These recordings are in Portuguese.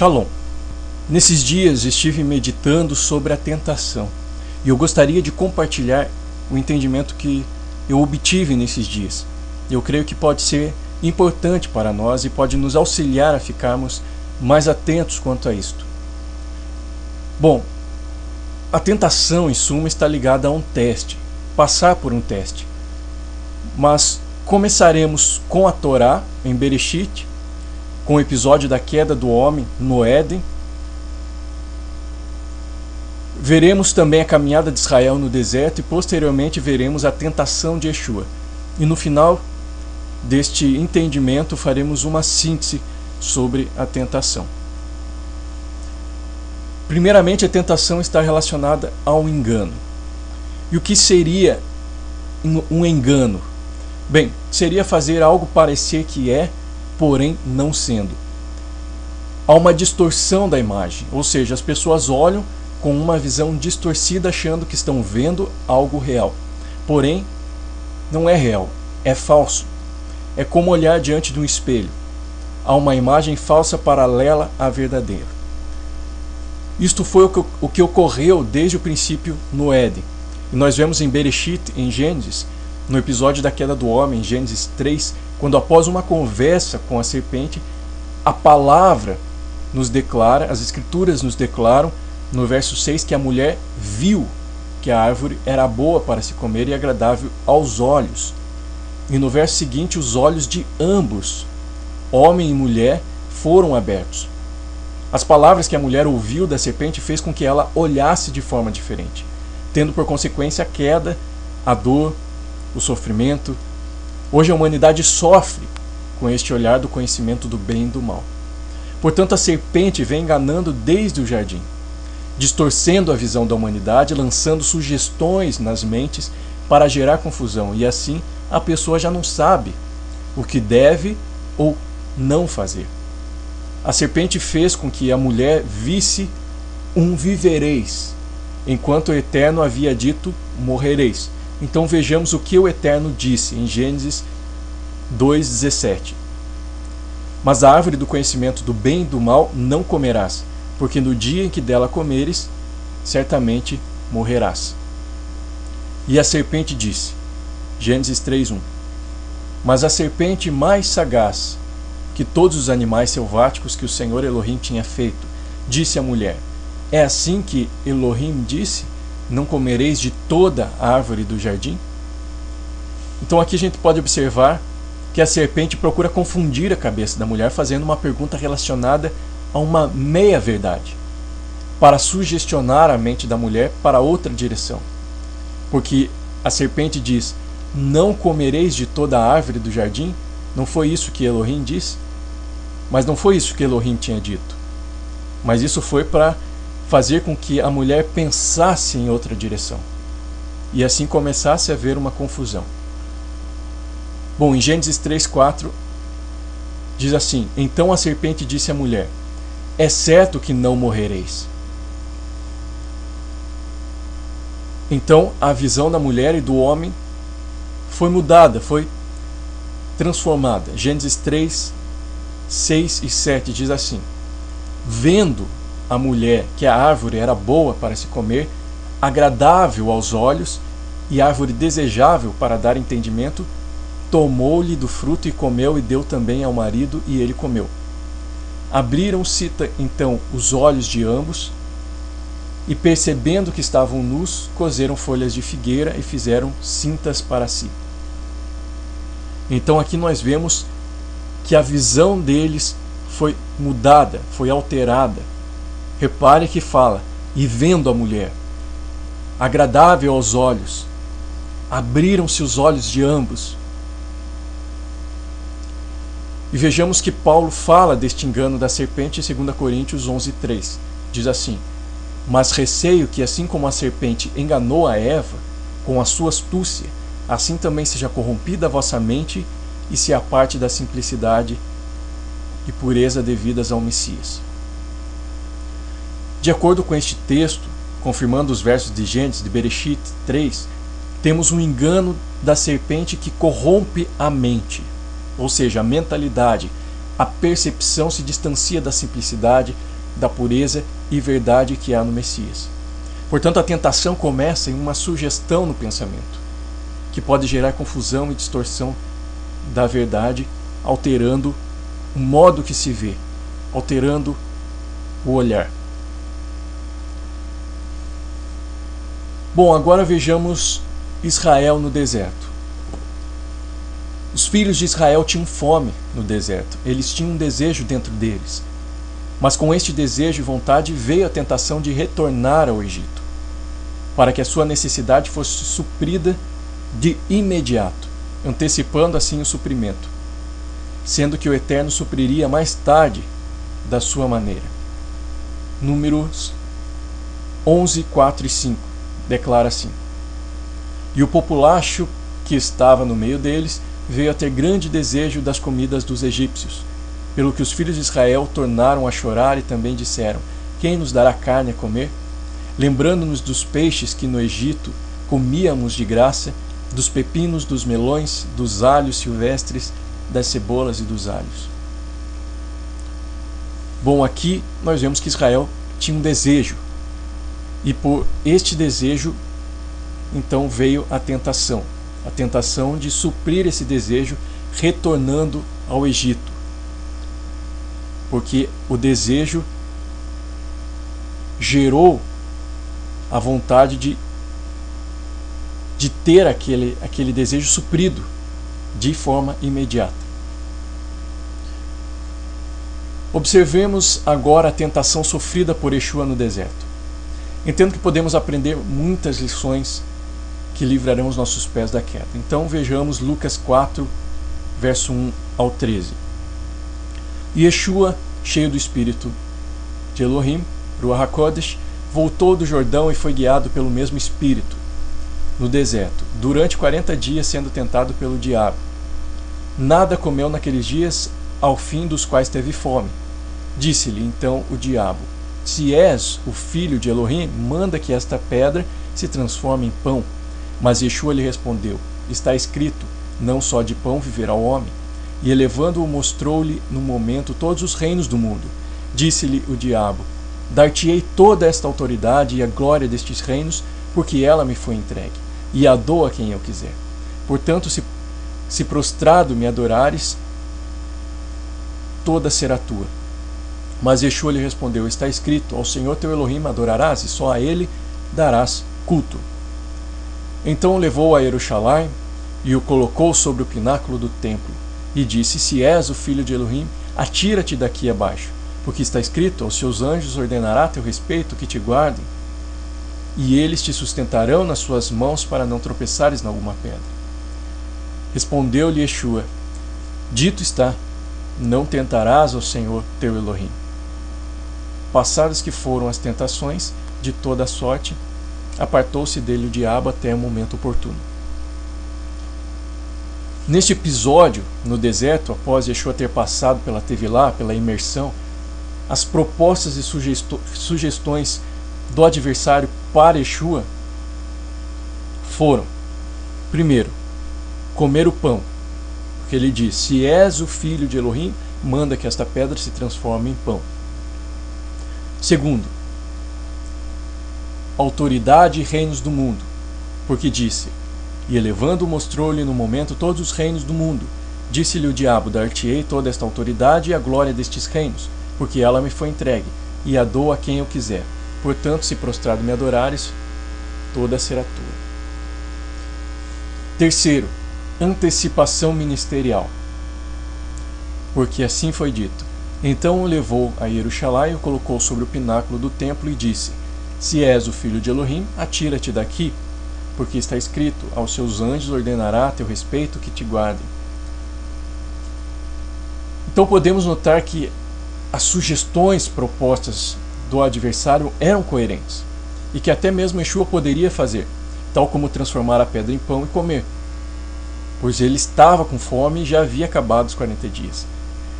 Shalom. Nesses dias estive meditando sobre a tentação e eu gostaria de compartilhar o entendimento que eu obtive nesses dias. Eu creio que pode ser importante para nós e pode nos auxiliar a ficarmos mais atentos quanto a isto. Bom, a tentação em suma está ligada a um teste, passar por um teste. Mas começaremos com a Torá em Bereshit, com o episódio da queda do homem no Éden. Veremos também a caminhada de Israel no deserto e posteriormente veremos a tentação de Yeshua. E no final deste entendimento faremos uma síntese sobre a tentação. Primeiramente, a tentação está relacionada ao engano. E o que seria um engano? Bem, seria fazer algo parecer que é, porém não sendo. Há uma distorção da imagem, ou seja, as pessoas olham com uma visão distorcida achando que estão vendo algo real. Porém, não é real, é falso. É como olhar diante de um espelho. Há uma imagem falsa paralela à verdadeira. Isto foi o que ocorreu desde o princípio no Éden. E nós vemos em Bereshit, em Gênesis, no episódio da queda do homem, em Gênesis 3, quando após uma conversa com a serpente, a palavra nos declara, as escrituras nos declaram, no verso 6, que a mulher viu que a árvore era boa para se comer e agradável aos olhos. E no verso seguinte, os olhos de ambos, homem e mulher, foram abertos. As palavras que a mulher ouviu da serpente fez com que ela olhasse de forma diferente, tendo por consequência a queda, a dor, o sofrimento. Hoje a humanidade sofre com este olhar do conhecimento do bem e do mal. Portanto, a serpente vem enganando desde o jardim, distorcendo a visão da humanidade, lançando sugestões nas mentes para gerar confusão, e assim a pessoa já não sabe o que deve ou não fazer. A serpente fez com que a mulher visse um vivereis, enquanto o Eterno havia dito morrereis. Então vejamos o que o Eterno disse em Gênesis 2:17. Mas a árvore do conhecimento do bem e do mal não comerás, porque no dia em que dela comeres, certamente morrerás. E a serpente disse, Gênesis 3:1, mas a serpente mais sagaz que todos os animais selváticos que o Senhor Elohim tinha feito, disse à mulher, é assim que Elohim disse, não comereis de toda a árvore do jardim? Então aqui a gente pode observar que a serpente procura confundir a cabeça da mulher, fazendo uma pergunta relacionada a uma meia-verdade, para sugestionar a mente da mulher para outra direção. Porque a serpente diz, não comereis de toda a árvore do jardim? Não foi isso que Elohim disse? Mas não foi isso que Elohim tinha dito. Mas isso foi para fazer com que a mulher pensasse em outra direção. E assim começasse a haver uma confusão. Bom, em Gênesis 3:4 diz assim, então a serpente disse à mulher, é certo que não morrereis. Então a visão da mulher e do homem foi mudada, foi transformada. Gênesis 3, 6 e 7 diz assim, vendo a mulher que a árvore era boa para se comer, agradável aos olhos e árvore desejável para dar entendimento, tomou-lhe do fruto e comeu e deu também ao marido e ele comeu. Abriram-se então os olhos de ambos e percebendo que estavam nus, coseram folhas de figueira e fizeram cintas para si. Então aqui nós vemos que a visão deles foi mudada, foi alterada. Repare que fala, e vendo a mulher, agradável aos olhos, abriram-se os olhos de ambos. E vejamos que Paulo fala deste engano da serpente em 2 Coríntios 11:3. Diz assim, mas receio que assim como a serpente enganou a Eva com a sua astúcia, assim também seja corrompida a vossa mente e se aparte da simplicidade e pureza devidas ao Messias. De acordo com este texto, confirmando os versos de Gênesis, de Bereshit 3, temos um engano da serpente que corrompe a mente, ou seja, a mentalidade, a percepção se distancia da simplicidade, da pureza e verdade que há no Messias. Portanto, a tentação começa em uma sugestão no pensamento, que pode gerar confusão e distorção da verdade, alterando o modo que se vê, alterando o olhar. Bom, agora vejamos Israel no deserto. Os filhos de Israel tinham fome no deserto, eles tinham um desejo dentro deles. Mas com este desejo e vontade veio a tentação de retornar ao Egito, para que a sua necessidade fosse suprida de imediato, antecipando assim o suprimento, sendo que o Eterno supriria mais tarde da sua maneira. Números 11, 4 e 5 declara assim: E o populacho que estava no meio deles veio a ter grande desejo das comidas dos egípcios, pelo que os filhos de Israel tornaram a chorar e também disseram: Quem nos dará carne a comer? Lembrando-nos dos peixes que no Egito comíamos de graça, dos pepinos, dos melões, dos alhos silvestres, das cebolas e dos alhos. Bom, aqui nós vemos que Israel tinha um desejo, e por este desejo então veio a tentação de suprir esse desejo retornando ao Egito, porque o desejo gerou a vontade de ter aquele desejo suprido de forma imediata. Observemos agora a tentação sofrida por Yeshua no deserto. Entendo que podemos aprender muitas lições que livrarão os nossos pés da queda. Então vejamos Lucas 4, verso 1 ao 13. E Yeshua, cheio do Espírito de Elohim, Ruach HaKodesh, voltou do Jordão e foi guiado pelo mesmo Espírito no deserto, durante 40 dias sendo tentado pelo diabo. Nada comeu naqueles dias, ao fim dos quais teve fome. Disse-lhe então o diabo: Se és o filho de Elohim, manda que esta pedra se transforme em pão. Mas Yeshua lhe respondeu: Está escrito, não só de pão viverá o homem. E elevando-o, mostrou-lhe no momento todos os reinos do mundo. Disse-lhe o diabo: Dar-te-ei toda esta autoridade e a glória destes reinos, porque ela me foi entregue, e a dou a quem eu quiser. Portanto, se prostrado me adorares, toda será tua. Mas Yeshua lhe respondeu: Está escrito, ao Senhor teu Elohim adorarás, e só a ele darás culto. Então o levou a Jerusalém e o colocou sobre o pináculo do templo, e disse: Se és o filho de Elohim, atira-te daqui abaixo, porque está escrito, aos seus anjos ordenará a teu respeito que te guardem, e eles te sustentarão nas suas mãos para não tropeçares em alguma pedra. Respondeu-lhe Yeshua: Dito está, não tentarás ao Senhor teu Elohim. Passadas que foram as tentações de toda a sorte, apartou-se dele o diabo até o momento oportuno. Neste episódio, no deserto, após Yeshua ter passado pela Tevilá, pela imersão, as propostas e sugestões do adversário para Yeshua foram: primeiro, comer o pão, porque ele diz: Se és o filho de Elohim, manda que esta pedra se transforme em pão. Segundo, autoridade e reinos do mundo, porque disse: E elevando mostrou-lhe no momento todos os reinos do mundo. Disse-lhe o diabo: Dar-te-ei toda esta autoridade e a glória destes reinos, porque ela me foi entregue, e a dou a quem eu quiser. Portanto, se prostrado me adorares, toda será tua. Terceiro, antecipação ministerial, porque assim foi dito. Então o levou a Jerusalém e o colocou sobre o pináculo do templo e disse: Se és o filho de Elohim, atira-te daqui, porque está escrito, aos seus anjos ordenará a teu respeito que te guardem. Então podemos notar que as sugestões propostas do adversário eram coerentes, e que até mesmo Yeshua poderia fazer, tal como transformar a pedra em pão e comer, pois ele estava com fome e já havia acabado os 40 dias.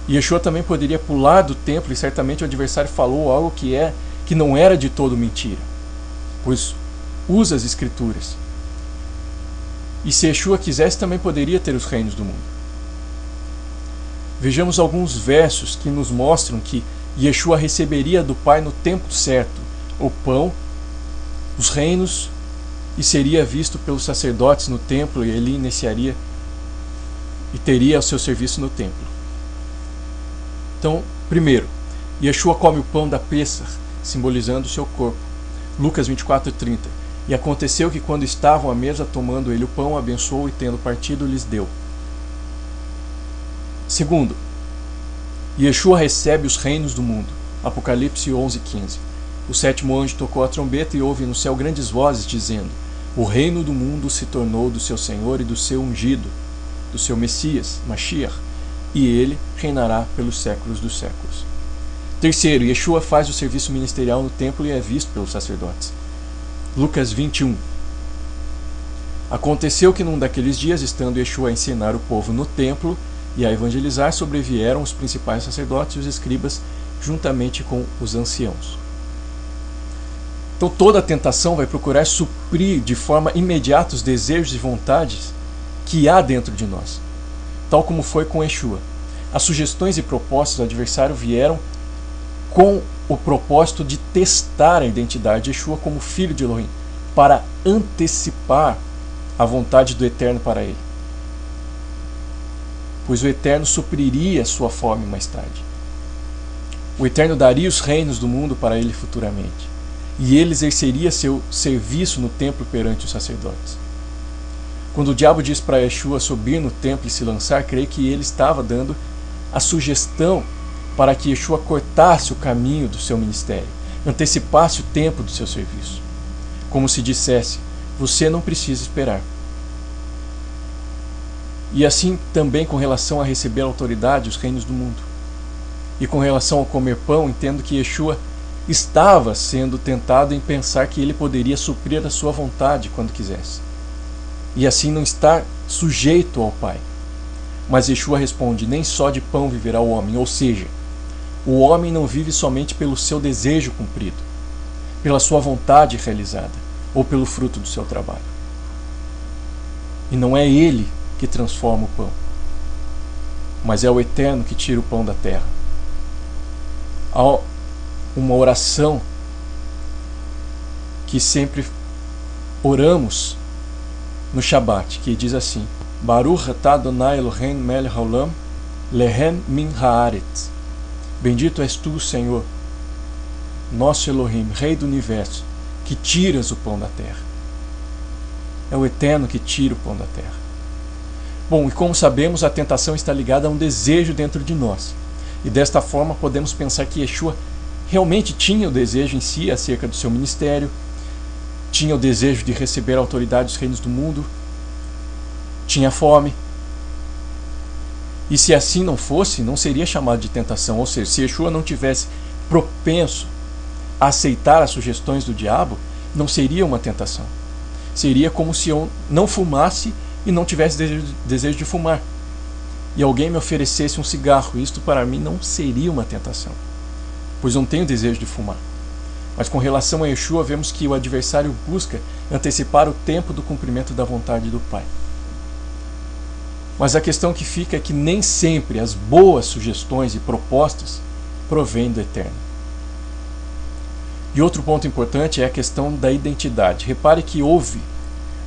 E Yeshua também poderia pular do templo, e certamente o adversário falou algo que não era de todo mentira, pois usa as escrituras. E se Yeshua quisesse, também poderia ter os reinos do mundo. Vejamos alguns versos que nos mostram que Yeshua receberia do Pai no tempo certo o pão, os reinos, e seria visto pelos sacerdotes no templo, e ele iniciaria e teria o seu serviço no templo. Então, primeiro, Yeshua come o pão da Pêssar, simbolizando o seu corpo. Lucas 24:30. E aconteceu que quando estavam à mesa tomando ele o pão, abençoou e tendo partido lhes deu. Segundo, Yeshua recebe os reinos do mundo. Apocalipse 11:15. O sétimo anjo tocou a trombeta e houve no céu grandes vozes dizendo: o reino do mundo se tornou do seu Senhor e do seu ungido, do seu Messias, Mashiach, e ele reinará pelos séculos dos séculos. Terceiro, Yeshua faz o serviço ministerial no templo e é visto pelos sacerdotes. Lucas 21. Aconteceu que num daqueles dias, estando Yeshua a ensinar o povo no templo e a evangelizar, sobrevieram os principais sacerdotes e os escribas, juntamente com os anciãos. Então toda a tentação vai procurar suprir de forma imediata os desejos e vontades que há dentro de nós, tal como foi com Yeshua. As sugestões e propostas do adversário vieram com o propósito de testar a identidade de Yeshua como filho de Elohim, para antecipar a vontade do Eterno para ele. Pois o Eterno supriria sua fome mais tarde. O Eterno daria os reinos do mundo para ele futuramente, e ele exerceria seu serviço no templo perante os sacerdotes. Quando o diabo diz para Yeshua subir no templo e se lançar, creio que ele estava dando a sugestão para que Yeshua cortasse o caminho do seu ministério, antecipasse o tempo do seu serviço. Como se dissesse: você não precisa esperar. E assim também com relação a receber a autoridade, os reinos do mundo. E com relação ao comer pão, entendo que Yeshua estava sendo tentado em pensar que ele poderia suprir a sua vontade quando quisesse, e assim não estar sujeito ao Pai. Mas Yeshua responde: nem só de pão viverá o homem, ou seja, o homem não vive somente pelo seu desejo cumprido, pela sua vontade realizada, ou pelo fruto do seu trabalho. E não é ele que transforma o pão, mas é o Eterno que tira o pão da terra. Há uma oração que sempre oramos no Shabat, que diz assim: Baruch atah Adonai Eloheinu melech haolam lehen min haaretz. Bendito és tu, Senhor, nosso Elohim, Rei do Universo, que tiras o pão da terra. É o Eterno que tira o pão da terra. Bom, e como sabemos, a tentação está ligada a um desejo dentro de nós. E desta forma podemos pensar que Yeshua realmente tinha o desejo em si acerca do seu ministério, tinha o desejo de receber a autoridade dos reinos do mundo, tinha fome. E se assim não fosse, não seria chamado de tentação. Ou seja, se Yeshua não tivesse propenso a aceitar as sugestões do diabo, não seria uma tentação. Seria como se eu não fumasse e não tivesse desejo de fumar, e alguém me oferecesse um cigarro. Isto para mim não seria uma tentação, pois não tenho desejo de fumar. Mas com relação a Yeshua, vemos que o adversário busca antecipar o tempo do cumprimento da vontade do Pai. Mas a questão que fica é que nem sempre as boas sugestões e propostas provêm do Eterno. E outro ponto importante é a questão da identidade. Repare que houve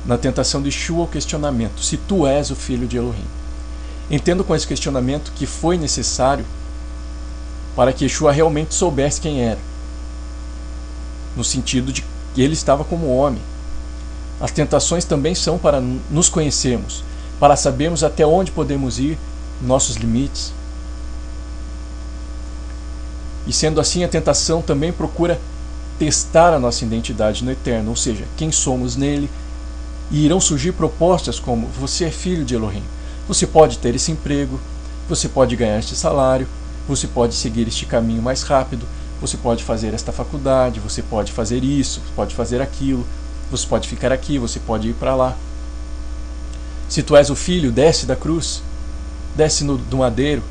na tentação de Yeshua o questionamento: se tu és o filho de Elohim. Entendo com esse questionamento que foi necessário para que Yeshua realmente soubesse quem era, no sentido de que ele estava como homem. As tentações também são para nos conhecermos, para sabermos até onde podemos ir, nossos limites. E sendo assim, a tentação também procura testar a nossa identidade no Eterno, ou seja, quem somos nele. E irão surgir propostas como: você é filho de Elohim, você pode ter esse emprego, você pode ganhar este salário, você pode seguir este caminho mais rápido, você pode fazer esta faculdade, você pode fazer isso, você pode fazer aquilo, você pode ficar aqui, você pode ir para lá. Se tu és o filho, desce da cruz, desce do madeiro.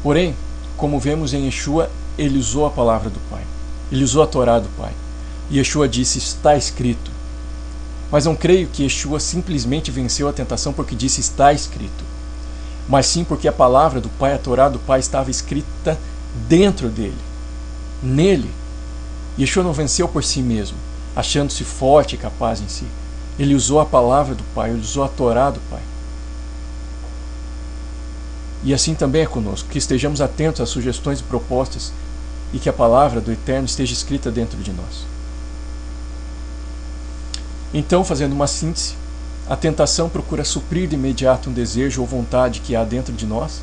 Porém, como vemos em Yeshua, ele usou a palavra do Pai, ele usou a Torá do Pai. E Yeshua disse: está escrito. Mas não creio que Yeshua simplesmente venceu a tentação porque disse: está escrito. mas sim porque a palavra do Pai, a Torá do Pai, estava escrita dentro dele, nele. Yeshua não venceu por si mesmo, achando-se forte e capaz em si. Ele usou a palavra do Pai, ele usou a Torá do Pai. E assim também é conosco, que estejamos atentos às sugestões e propostas e que a palavra do Eterno esteja escrita dentro de nós. Então, fazendo uma síntese, a tentação procura suprir de imediato um desejo ou vontade que há dentro de nós,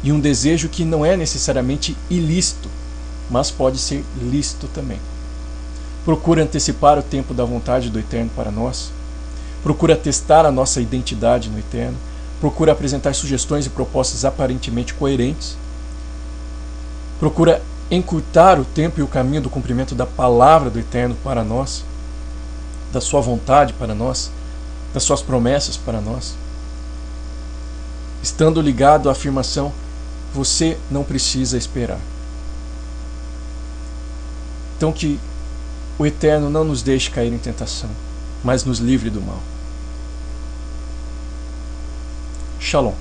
e um desejo que não é necessariamente ilícito, mas pode ser lícito também. Procura antecipar o tempo da vontade do Eterno para nós, procura testar a nossa identidade no Eterno, procura apresentar sugestões e propostas aparentemente coerentes, procura encurtar o tempo e o caminho do cumprimento da palavra do Eterno para nós, da sua vontade para nós, das suas promessas para nós, estando ligado à afirmação: você não precisa esperar. Então que o Eterno não nos deixe cair em tentação, mas nos livre do mal. Shalom.